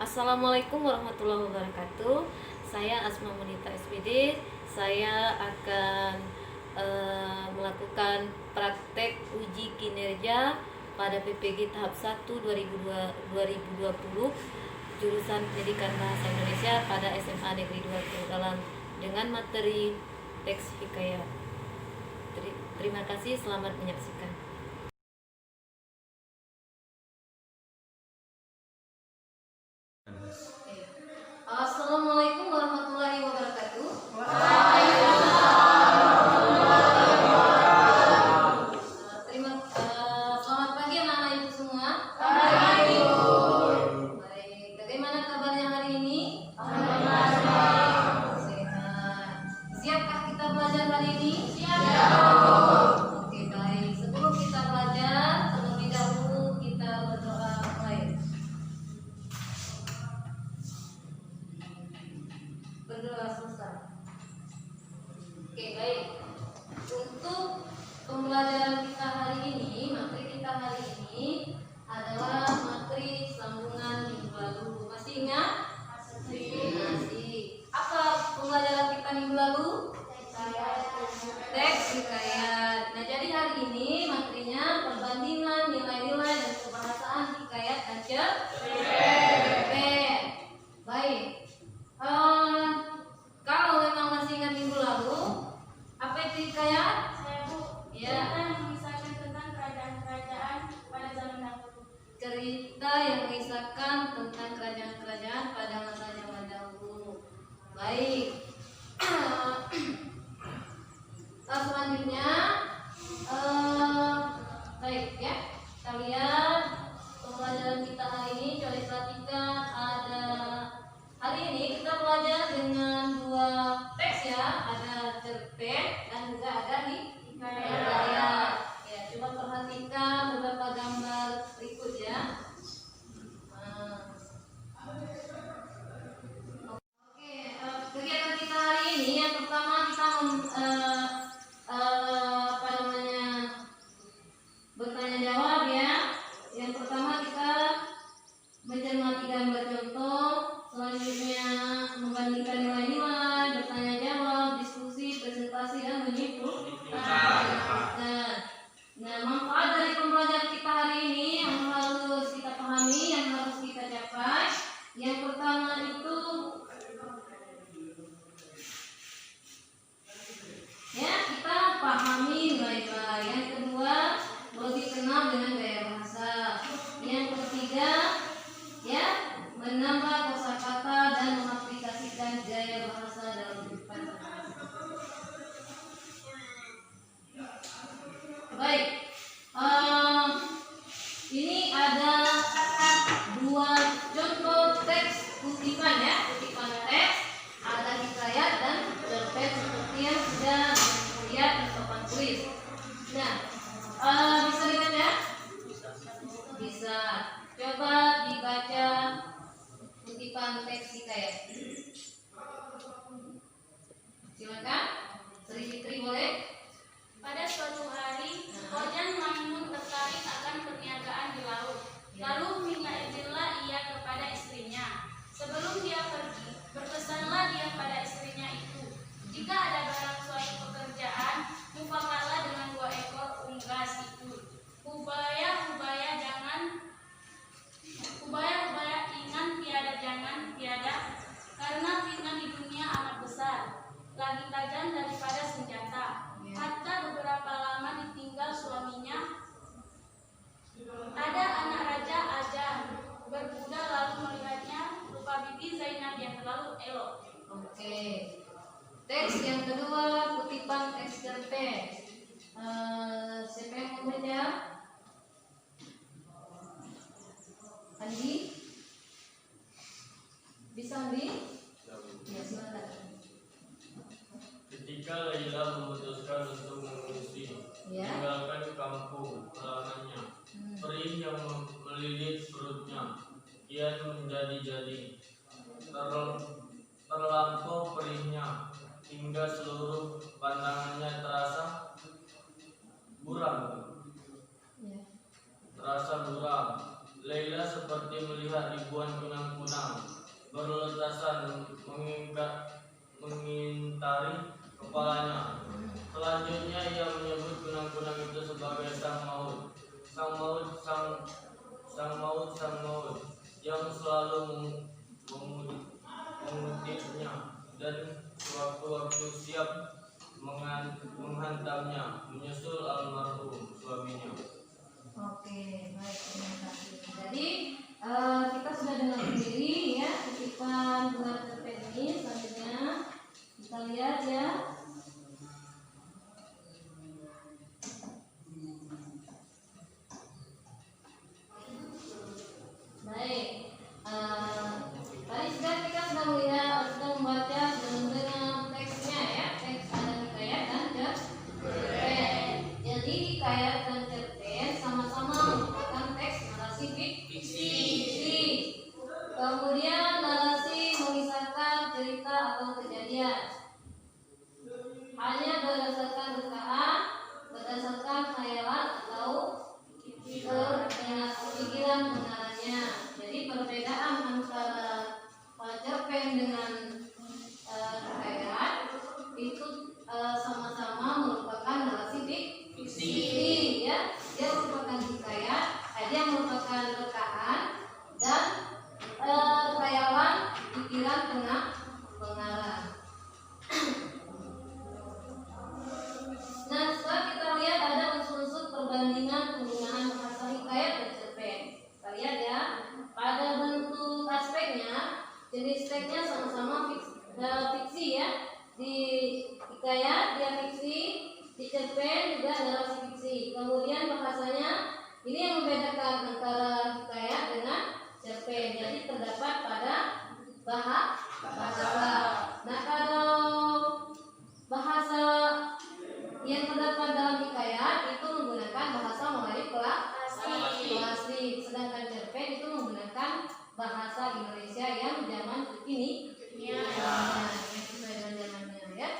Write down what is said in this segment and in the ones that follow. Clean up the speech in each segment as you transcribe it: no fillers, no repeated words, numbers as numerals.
Assalamualaikum warahmatullahi wabarakatuh. Saya Asma Munita SPD. Saya akan melakukan praktek uji kinerja pada PPG tahap 1 2020 jurusan Pendidikan Bahasa Indonesia pada SMA Negeri 20 dengan materi teks hikayat. Terima kasih, selamat menyaksikan. Assalamualaikum warahmatullahi wabarakatuh. Selamat pagi anak-anak ibu semua. Baik, bagaimana kabarnya hari ini? Sehat. Siapkah kita belajar hari ini? Siap. Oke, baik. Sebelum kita belajar, terlebih dahulu kita berdoa mulai. Berdoa selesai. Oke, baik. Untuk pembelajaran kita hari ini, materi kita hari ini adalah materi sambungan minggu lalu. Masih ingat? Masih. Apa pembelajaran kita minggu lalu? Teks hikayat. Nah, jadi hari ini materinya perbandingan nilai-nilai dan kebahasaan hikayat dan cerpen. Baik. Kalau memang masih ingat minggu lalu, apa itu hikayat? Ya. Mengisahkan tentang kerajaan-kerajaan pada zaman dahulu. Cerita yang mengisahkan tentang kerajaan-kerajaan pada masa zaman dahulu. Baik. Selanjutnya, baik ya. Kita lihat pembelajaran kita hari ini. Coba perhatikan, ada hari ini kita belajar dengan dua teks ya. Ada cerpen dan juga ada hikayat. Ya, coba perhatikan beberapa gambar berikut ya. Oke, kegiatan kita hari ini yang pertama kita bertanya jawab ya. Yang pertama kita mencermati gambar contoh, selanjutnya membandingkan nilai-nilai, bertanya jawab, diskusi, presentasi dan menyimpulkan. Nah, manfaat dari pembelajaran kita hari ini yang harus kita pahami, yang harus kita capai. Yang pertama itu ya, kita pahami nilai-nilai. Yang kedua, lebih kenal dengan gaya bahasa. Yang ketiga, ya, menambah kosakata dan mengaplikasikan gaya bahasa dalam kehidupan. Baik, ini ada dua contoh teks kutipan ya, kutipan teks, ada hikayat dan cerpen seperti yang sudah lihat di papan tulis. Nah, bisa lihat ya? Bisa. Coba dibaca kutipan teks hikayat. Silakan, Sri Fitri boleh? Pada suatu hari, Ojan Maimun tertarik akan perniagaan di laut. Lalu minta izinlah ia kepada istrinya. Sebelum dia pergi, berpesanlah dia pada istrinya itu, jika ada barang suatu pekerjaan, mufakatlah dengan 2 ekor unggas itu. Hubaya ingat jangan tiada, karena fitnah di dunia amat besar, lagi tajam daripada senjata. Hatta beberapa lama ditinggal suaminya. Ada anak raja Ajah berbudak, lalu melihatnya rupa bibi Zainab yang terlalu elok. Oke. Teks yang kedua, kutipan teks cerpen. Siapa yang mau baca? Andi? Bisa Andi? Ya, silakan. Ketika Laila memutuskan untuk mengungsi, meninggalkan kampung halamannya, perih yang melilit perutnya kian menjadi-jadi, terlampau perihnya hingga seluruh pandangannya terasa buram. Laila seperti melihat ribuan kunang-kunang berletasan mengintari kepalanya. Selanjutnya ia menyebut kunang-kunang itu sebagai sang maut, sang maut yang selalu mengutipnya dan sewaktu-waktu siap menghantamnya, menyusul almarhum suaminya. Oke, baik, terima kasih. Jadi kita sudah dengar sendiri ya kutipan bunga cerpen ini. Selanjutnya kita lihat ya. Baik, tadi kita sudah melihat, sudah membaca, sudah mendengar teksnya ya. Teks ada hikayat dan cerpen. Jadi hikayat dan cerpen sama-sama merupakan teks narasi fiksi. Kemudian narasi mengisahkan cerita atau kejadian. Hanya berdasarkan rekaan, berdasarkan khayalan atau pikiran pengarangnya. Jadi perbedaan antara cerpen dengan hikayat itu sama-sama merupakan narasi fiksi ya. Dia merupakan hikayat, dia merupakan rekaan dan khayalan pikiran pengarang. Nah, setelah kita lihat ada unsur-unsur perbandingan penggunaan bahasa hikayat dan cerpen. Kita lihat ya, pada bentuk aspeknya, jenis teksnya sama-sama fiksi ya. Di hikayat dia fiksi, di cerpen juga narasi fiksi. Kemudian bahasanya ini yang membedakan antara hikayat dengan cerpen. Jadi terdapat pada bahasa. Nah, kalau bahasa yang terdapat dalam hikayat itu menggunakan bahasa Melayu klasik, sedangkan cerpen itu menggunakan bahasa Indonesia yang zaman kini. Sesuai dengan zamannya ya.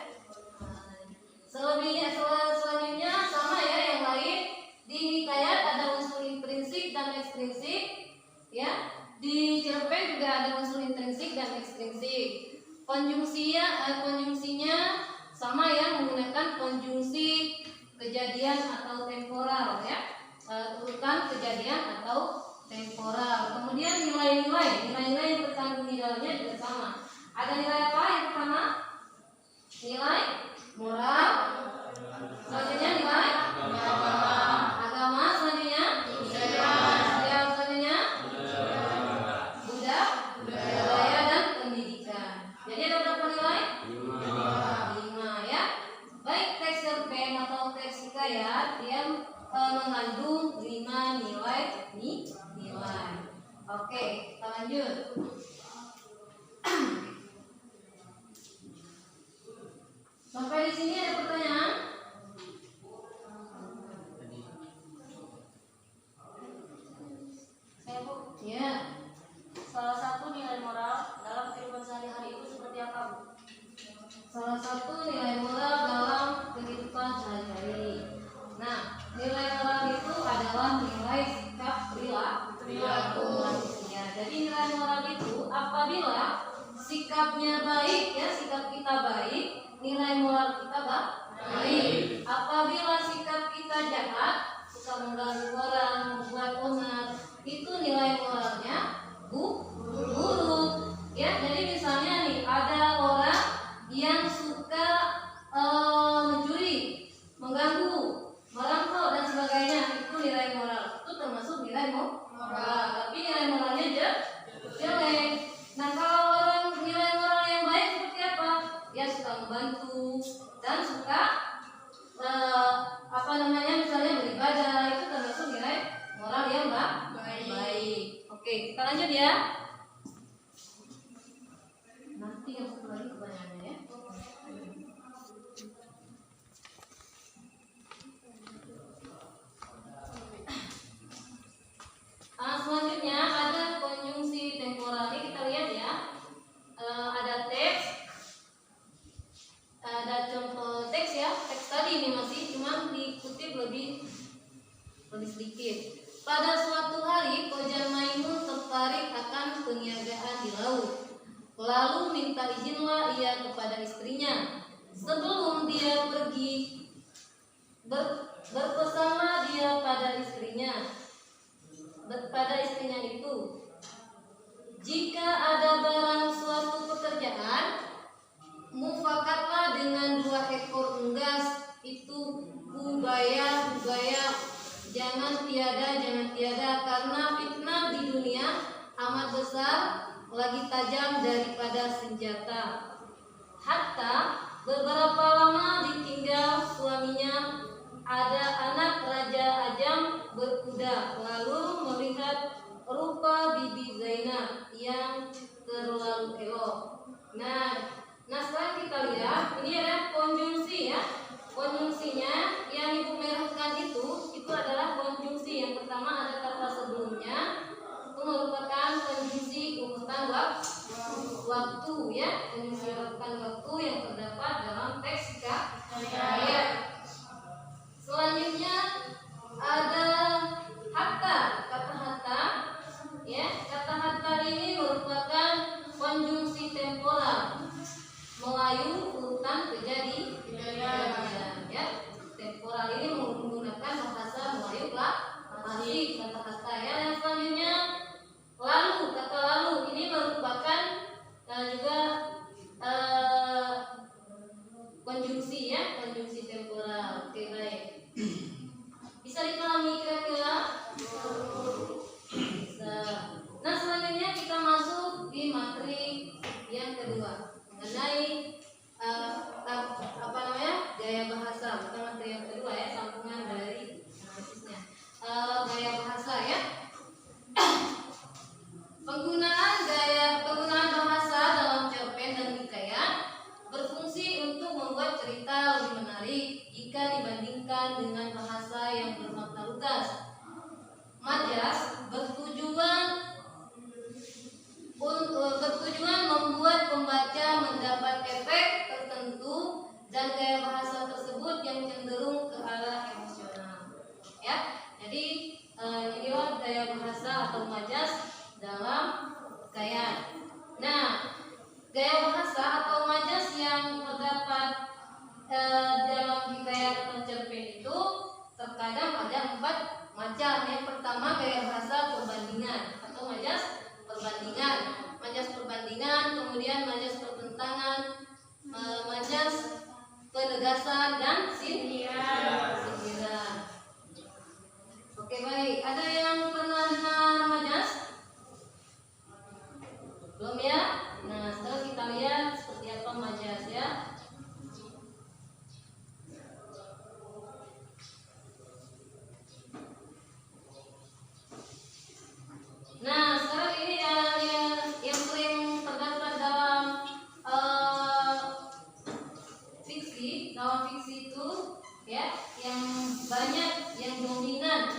Selanjutnya sama ya yang lain. Di hikayat ada unsur intrinsik dan ekstrinsik ya. Di cerpen juga ada unsur intrinsik dan ekstrinsik. Konjungsinya sama ya, menggunakan konjungsi kejadian atau temporal ya. Urutan kejadian atau temporal. Kemudian nilai-nilai yang terkandung di dalamnya juga sama. Ada nilai apa yang pertama? Nilai moral. Selanjutnya nilai agama. Selanjutnya selanjutnya budaya dan pendidikan. Jadi ada berapa nilai? 5 ya. Baik teks cerpen atau teks hikayat dia mengandung 5 nilai. Oke, kita lanjut. Sampai di sini ada pertanyaan? Saya Bu, Ya. salah satu nilai moral dalam kehidupan sehari-hari itu seperti apa Bu? Salah satu nilai moral dalam kehidupan sehari-hari. Nah, nilai moral itu adalah nilai sikap perilaku manusia. Jadi nilai moral itu apabila sikapnya baik ya, sikap kita baik, nilai moral kita baik. Apabila sikap kita jahat, suka mengganggu orang, membuat onar, itu nilai moralnya buruk. Ya, jadi misalnya nih ada orang yang suka mencuri, mengganggu, merampok dan sebagainya, itu nilai moral. Itu termasuk nilai moral. Tapi nilai moralnya jelek. Nah, kalau orang nilai moral yang baik seperti apa? Dia suka membantu dan suka misalnya beribadah, itu termasuk nilai moral yang baik. Oke, kita lanjut ya. Nanti yang satu lagi pertanyaannya ya. Selanjutnya ada konjungsi temporal. Ini kita lihat ya. Ada teks, ada contoh teks ya. Teks tadi ini masih cuma dikutip lebih sedikit. Pada suatu hari Kojan lalu minta izinlah ia kepada istrinya. Sebelum dia pergi, berpesanlah dia pada istrinya itu, jika ada barang suatu pekerjaan, mufakatlah dengan 2 ekor unggas, itu bugaya, jangan tiada, karena fitnah di dunia amat besar, lagi tajam daripada senjata. Hatta beberapa lama ditinggal suaminya, ada anak Raja Ajam berkuda, lalu melihat rupa Bibi Zainab yang terlalu elok. Nah sekarang kita lihat, ini ada konjungsi ya. Konjungsinya yang ibu merahkan itu adalah konjungsi. Yang pertama ada kata sebelumnya, itu merupakan konjungsi urutan waktu ya. Konjungsi urutan waktu yang terdapat dalam teks ayat. Selanjutnya ada hatta, kata hatta ya. Kata hatta ini merupakan konjungsi temporal Melayu urutan kejadian ya. Temporal ini menggunakan bahasa Melayu klasik, kata hatta ya. Yang selanjutnya lalu, kata lalu ini merupakan juga konjungsi ya, konjungsi temporal. Oke, baik. Bisa dipahami kira-kira? Bisa. Nah, selanjutnya kita masuk di materi yang kedua mengenai gaya bahasa. Bukan materi yang kedua ya, sambungan dari analisisnya. Gaya bahasa ya. Penggunaan bahasa dalam cerpen dan hikayat berfungsi untuk membuat cerita lebih menarik jika dibandingkan dengan bahasa yang bermakna lugas. Majas bertujuan membuat pembaca mendapat efek tertentu dan gaya bahasa tersebut yang cenderung ke arah emosional. Ya, jadi inilah gaya bahasa atau majas dalam hikayat. Nah, gaya bahasa atau majas yang terdapat dalam hikayat atau cerpen itu terkadang ada 4 macam. Yang pertama gaya bahasa perbandingan atau majas perbandingan, kemudian majas pertentangan, majas penegasan dan sindiran. Oke, baik. Ada yang pernah dengar majas? Belum ya? Nah, sekarang kita lihat seperti apa majas ya. Nah, sekarang ini yang sering terdapat dalam fiksi. Dalam fiksi itu ya, yang banyak, yang dominan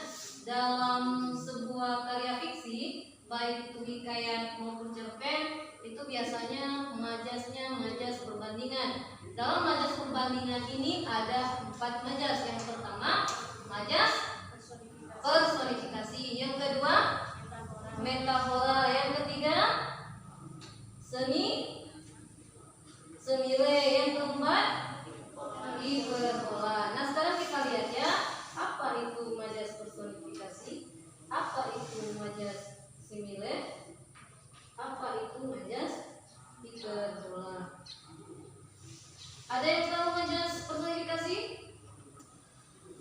dalam sebuah karya fiksi, baik itu hikayat maupun cerpen, itu biasanya majasnya majas perbandingan. Dalam majas perbandingan ini ada 4 majas. Yang pertama majas personifikasi, yang kedua metafora, yang ketiga semile, yang keempat hiperbola. Nah, sekarang kita lihat ya, apa itu majas personifikasi, apa itu majas semile, apa itu majas hiperbola. Ada yang tahu majas personifikasi?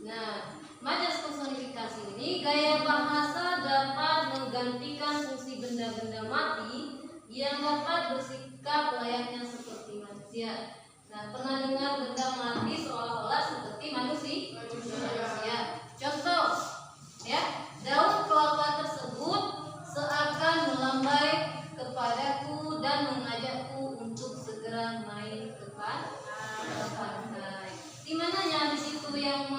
Nah, majas personifikasi ini gaya bahasa dapat menggantikan fungsi benda-benda mati yang dapat bersikap layaknya seperti manusia. Nah, pernah dengar benda mati seolah-olah seperti manusia? Contoh, ya, daun kelapa tersebut seakan melambai kepadaku dan mengajakku untuk segera main ke pantai. Di mananya di situ yang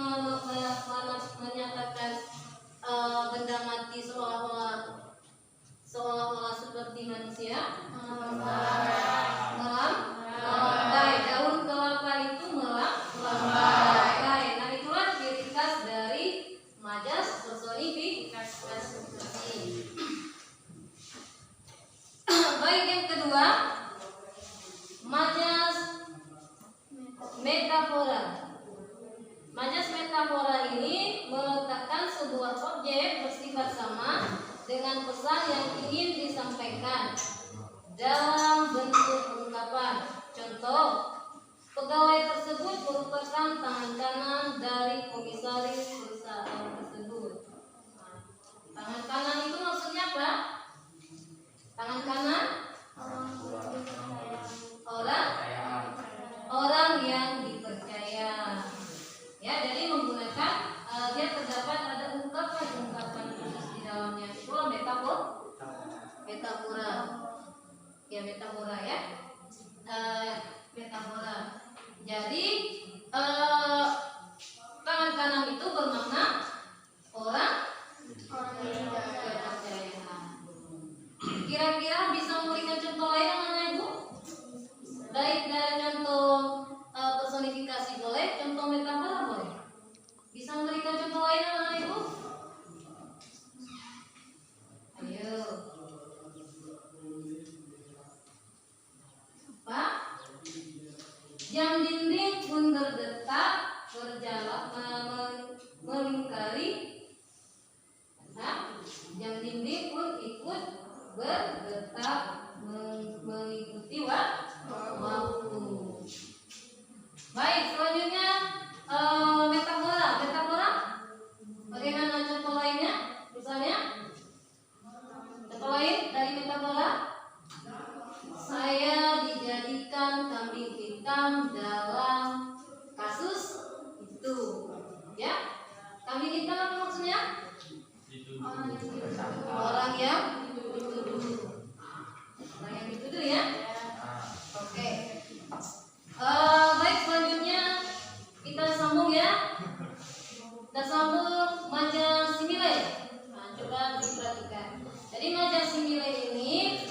menyatakan benda mati seolah-olah seperti manusia? Melambai. Daun kelapa itu melambai. Nah, itulah ciri khas dari majas personifikasi. Baik, yang kedua menyampaikan dalam bentuk ungkapan. Contoh, pegawai tersebut merupakan tangan kanan dari komisaris perusahaan tersebut. Nah, tangan kanan itu maksudnya apa? Tangan kanan orang yang dipercaya. Ya, jadi menggunakan dia terdapat ada ungkapan-ungkapan khusus di dalamnya. Itulah metafora. Ya, metafora ya. Metafora. Jadi tangan kanan itu bermakna orang yang dipercaya. Kira-kira bisa memberikan contoh lain mana Ibu? Baik dari contoh personifikasi boleh, contoh metafora boleh. Bisa memberikan contoh lain mana Ibu? Ayo. Apa? Jam dinding pun berdetak berjalan melingkari. Nah, jam dinding pun ikut berdetak mengikuti waktu. Baik, selanjutnya metafora. Bagaimana contoh lainnya? Misalnya, contoh lain dari metafora. Saya dijadikan kambing hitam dalam kasus itu. Ya, kambing hitam apa maksudnya? Orang yang dituduh. Orang yang dituduh ya. Oke. Baik, selanjutnya kita sambung ya. Kita sambung maja simile. Nah, coba diperhatikan. Jadi maja simile ini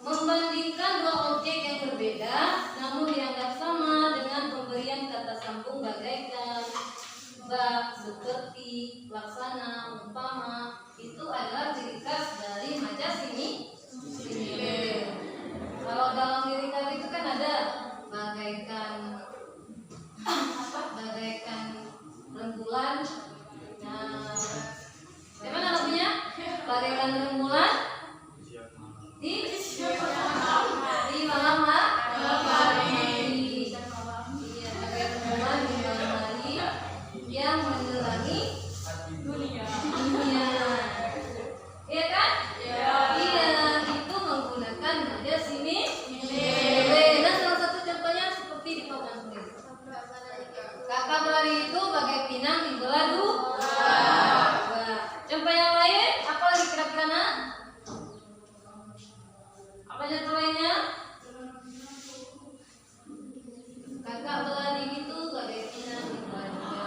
membandingkan dua objek yang berbeda namun dianggap sama dengan pemberian kata sambung bagaikan, bak, seperti, laksana, umpama. Itu adalah ciri khas dari maja simile. Kalau dalam diri kata itu kan ada bagaikan rembulan. Nah, bagaimana lagunya? Bagaikan rembulan di malam hari. Iya, bagaikan rembulan di malam hari yang menerangi dunia. Iya kan? Iya, itu menggunakan nada simile. Nah, salah satu contohnya seperti di papan tulis. Kakak berlari itu bagai pinang dibelah dua. Contoh yang lain, apa lagi kira-kira nak? Apa contoh lainnya? Kakak berlari itu bagai pinang dibelah dua.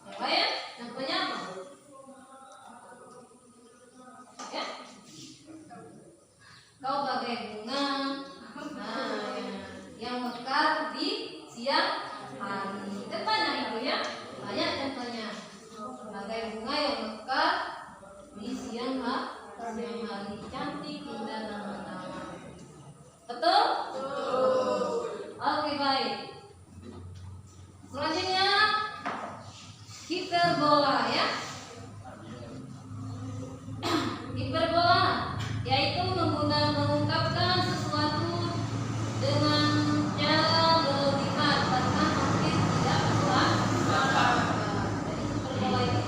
Yang lain, contohnya apa? Ya? Kau bagai bunga, nah, yang mekar di siang hari. Depannya itu ya, banyak contohnya. Bagai bunga yang mekar di siang hari, cantik, indah, nama-nama. Betul? Oke, baik. Selanjutnya hiperbola ya. Hiperbola yaitu mengungkapkan sesuatu dengan cara berlebihan bahkan hampir tidak masuk akal. Jadi hiperbola ini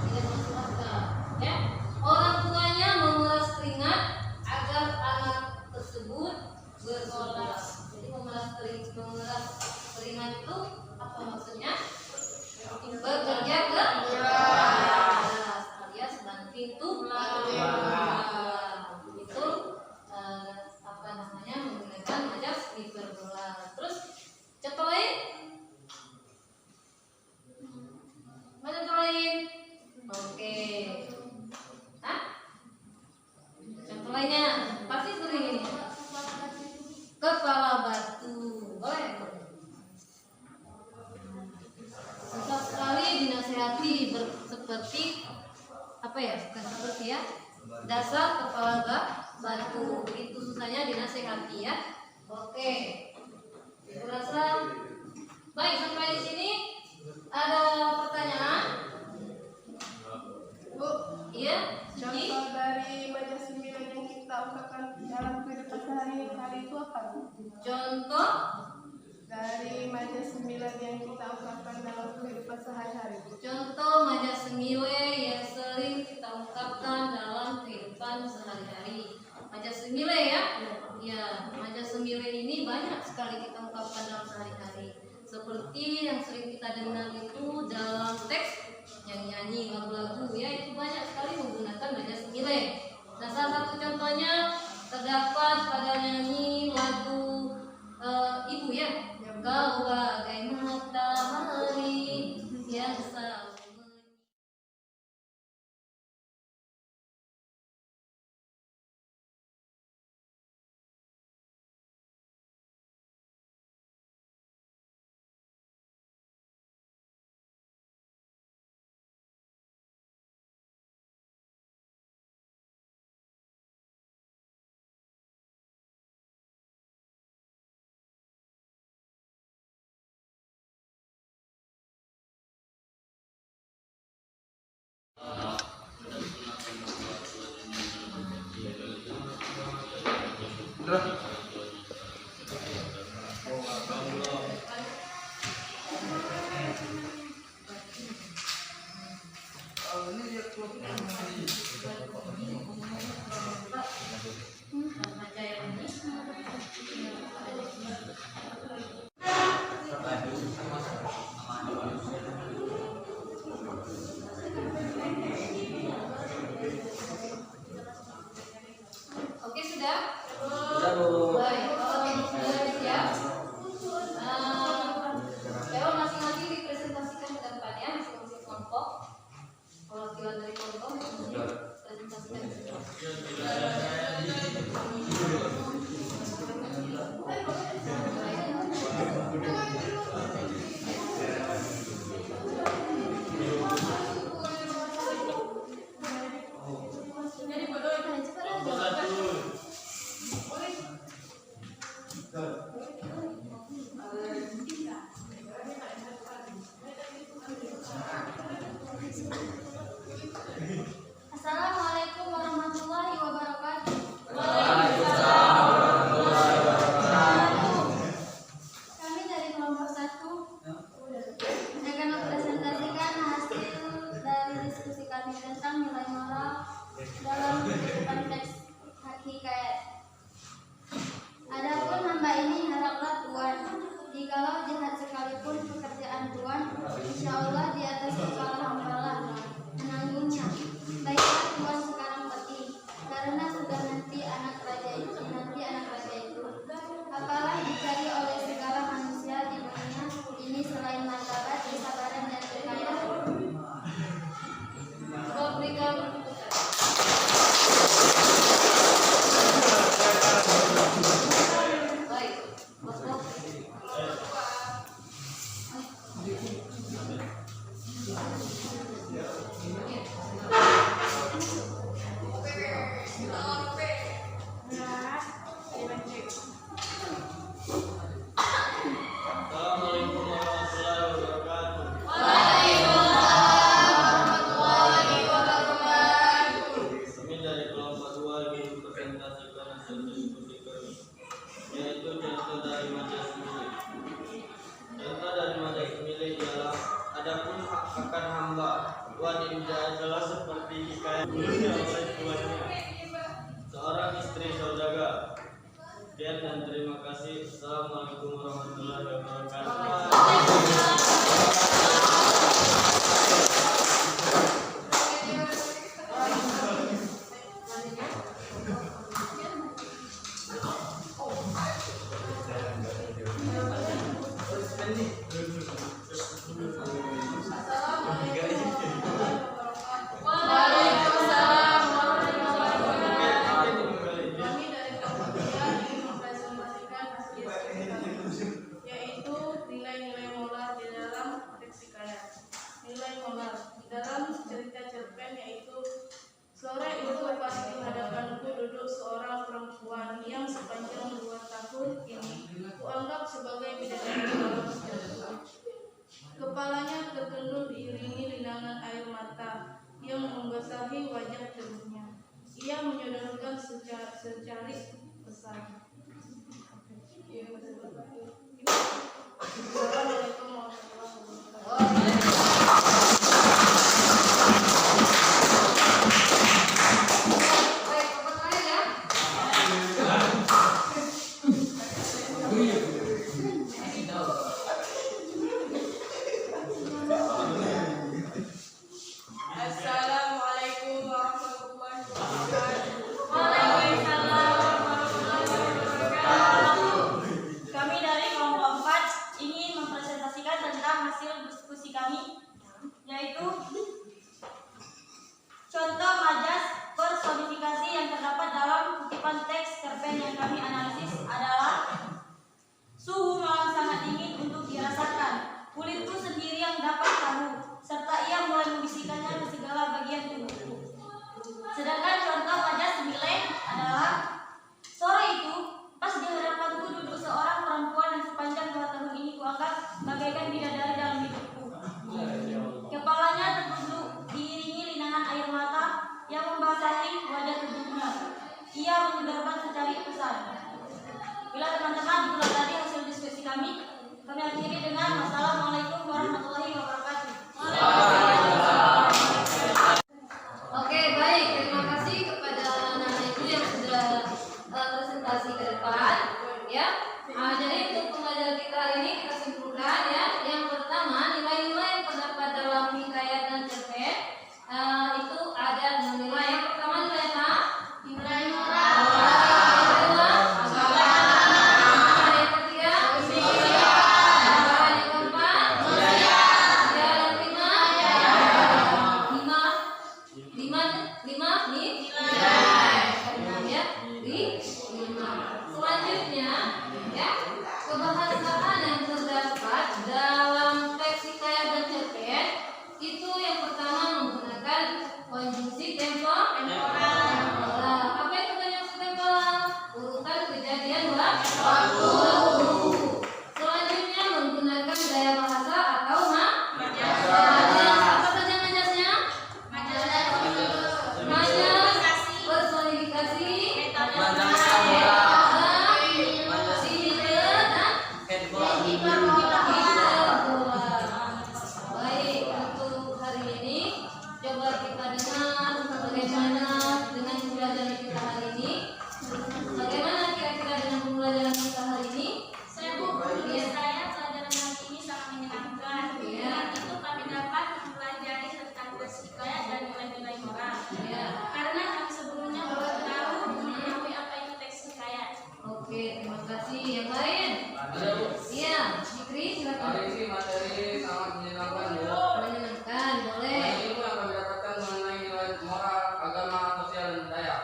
tidak masuk akal. Ya, orang tuanya memeras keringat agar anak tersebut bersekolah. Jadi memeras keringat itu apa maksudnya? Bekerja keras alias banting tulang. Itu apa namanya, menggunakan majas hiperbola. Terus contoh lain? Mana contoh lain? Oke. Hah? Contoh lainnya pasti sering ini. Kepala batu. Boleh? Susah sekali dinasehati seperti apa ya? Bukan seperti ya. Dasar kepala batu. Begitu susahnya dinasehati ya. Oke. Saya rasa baik, sampai di sini ada pertanyaan? Bu? Iya, Contoh dari majas 9 yang kita ungkapkan dalam kehidupan sehari-hari itu apa? contoh Dari majas 9 yang kita ungkapkan dalam kehidupan sehari-hari. contoh majas semile yang sering kita ungkapkan dalam kehidupan sehari-hari. Majas semile ya, ya majas semile ini banyak sekali kita ungkapkan dalam sehari-hari. Seperti yang sering kita dengar itu dalam teks yang nyanyi lagu-lagu ya, itu banyak sekali menggunakan majas semile. Nah, salah satu contohnya terdapat pada nyanyi lagu ibu ya, kau bagai matahari yang selalu Oke, sudah? Baik, kalau sudah siap, coba masing-masing dipresentasikan ke depan ya, masing-masing kelompok. Perwakilan dari kelompok presentasikan ke depan. Assalamualaikum warahmatullahi wabarakatuh. Kami dari kelompok 1 akan mempresentasikan hasil dari diskusi kami tentang nilai moral dalam kehidupan teks hikayat. Adapun hamba ini haraplah Tuhan, jikalau jahat sekalipun pekerjaan Tuhan, insya Allah di atas kepala hambalah menanggungnya. Baiklah Tuhan sekarang pergi, karena sudah nanti anak raja itu. Apalah dicari oleh segala manusia di dunia ini selain martabat, kesabaran dan kekayaan. Coba berikan baik, Bos. Assalamualaikum warahmatullahi wabarakatuh. Kami dari kelompok 2 ingin mempresentasikan hasil diskusi kami, yaitu contoh dari majas milik. Contoh dari majas milik ialah adapun hak akan hamba, Tuhan yang adalah seperti hikayat dulunya oleh tuannya, seorang istri saudagar. Sekian dan terima kasih. Assalamualaikum warahmatullahi wabarakatuh. Kami dari kelompok 3 ingin mempresentasikan hasil diskusi kami, yaitu nilai-nilai moral di secari besar. Iya, betul-betul. Assalamualaikum warahmatullahi wabarakatuh. Baik, tempat lain ya. Assalamualaikum warahmatullahi wabarakatuh. Waalaikumsalam warahmatullahi wabarakatuh. Kami dari kelompok 4 ingin mempresentasikan tentang hasil diskusi kami, yaitu contoh majas personifikasi yang terdapat dalam kutipan teks cerpen yang kami analisis adalah: suhu malam sangat dingin untuk dirasakan, kulitku sendiri yang dapat tahu, serta ia mulai membisikkannya ke segala bagian tubuhku. Sedangkan contoh majas semilai adalah: sore itu, pas di hadapanku duduk seorang perempuan yang sepanjang 2 tahun ini kuanggap bagaikan bidadari dalam hidupku. Kepalanya tertunduk diiringi linangan air mata yang membasahi wajah tubuhnya. Ia menyodorkan secari pesan. Bila teman-teman itulah tadi hasil diskusi kami akhiri dengan wassalamualaikum warahmatullahi wabarakatuh. Oke, baik. Terima kasih kepada anak-anak ibu yang sudah presentasi ke depan. Ya, jadi untuk pembelajaran kita hari ini kita simpulkan ya. Yang pertama, nilai-nilai yang terdapat dalam hikayat dan cerpen itu ada 6 nilai. Yang pertama nilai apa? Nilai moral. Yang ketiga, yang keempat, yang kelima, lima nilai. Ya, lima. Selanjutnya, ya, kebahasaan yang terdapat dalam teks hikayat dan cerpen itu yang pertama menggunakan konjungsi temporal. Apa itu konjungsi temporal? Urutan kejadian waktu. Selanjutnya menggunakan gaya bahasa atau majas. Apa saja majasnya? Majas personifikasi, sihir dan baik. Untuk hari ini coba kita dengar bagaimana dengan pembelajaran kita hari ini. Bagaimana kira-kira dengan pembelajaran kita hari ini? Menurut saya pelajaran hari ini sangat menyenangkan. Iya. Dengan itu kami dapat mempelajari tentang hikayat dan nilai-nilai moral. Ya. Karena kami sebelumnya belum tahu mengetahui apa itu teks hikayat. Oke, terima kasih. Yang lain? Iya, Fikri silakan. Hari ini materi sangat menyenangkan Bu. Menyenangkan, boleh. Ilmu yang kami dapatkan mengenai nilai moral, agama, sosial, dan budaya.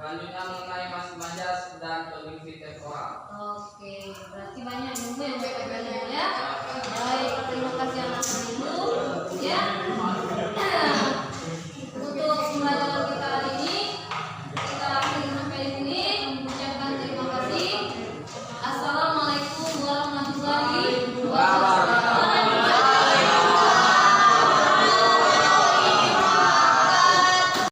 Selanjutnya mengenai majas dan konjungsi temporal. Oke, berarti banyak ilmu yang mereka pelajari ya. Baik, terima kasih anak-anak ibu. Ya,